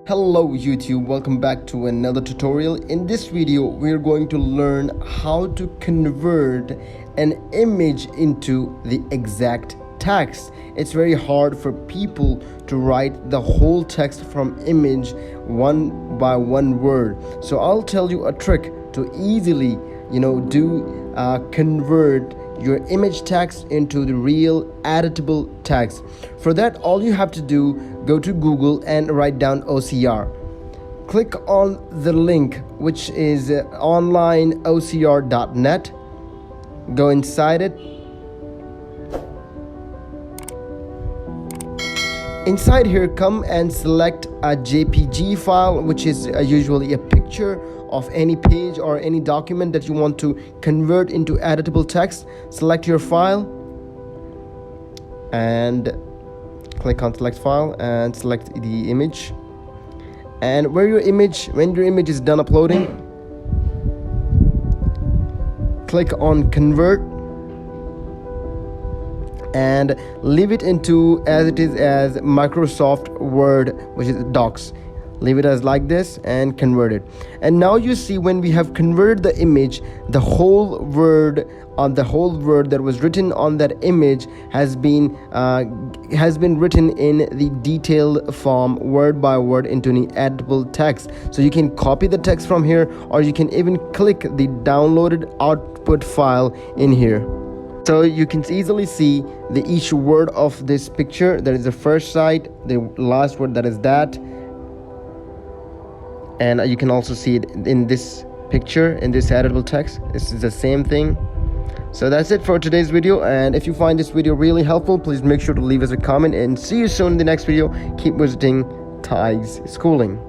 Hello YouTube, welcome back to another tutorial. In this video we're going to learn how to convert an image into the exact text. It's very hard for people to write the whole text from image one by one word. So I'll tell you a trick to easily convert your image text into the real editable text. For that, all you have to do, go to Google and write down OCR. Click on the link which is onlineocr.net. Go inside it. Inside here, come and select a JPG file, which is usually a picture of any page or any document that you want to convert into editable text. Select your file and click on select file and select the image. And when your image is done uploading, click on convert and leave it into as it is as Microsoft Word, which is docs. Leave it as like this and convert it. And now you see, when we have converted the image, the whole word that was written on that image has been written in the detailed form, word by word, into an editable text. So you can copy the text from here, or you can even click the downloaded output file in here. So you can easily see each word of this picture. That is the first side, the last word, that is that. And you can also see it in this picture, in this editable text. This is the same thing. So that's it for today's video, and if you find this video really helpful, please make sure to leave us a comment, and see you soon in the next video. Keep visiting Tig's Schooling.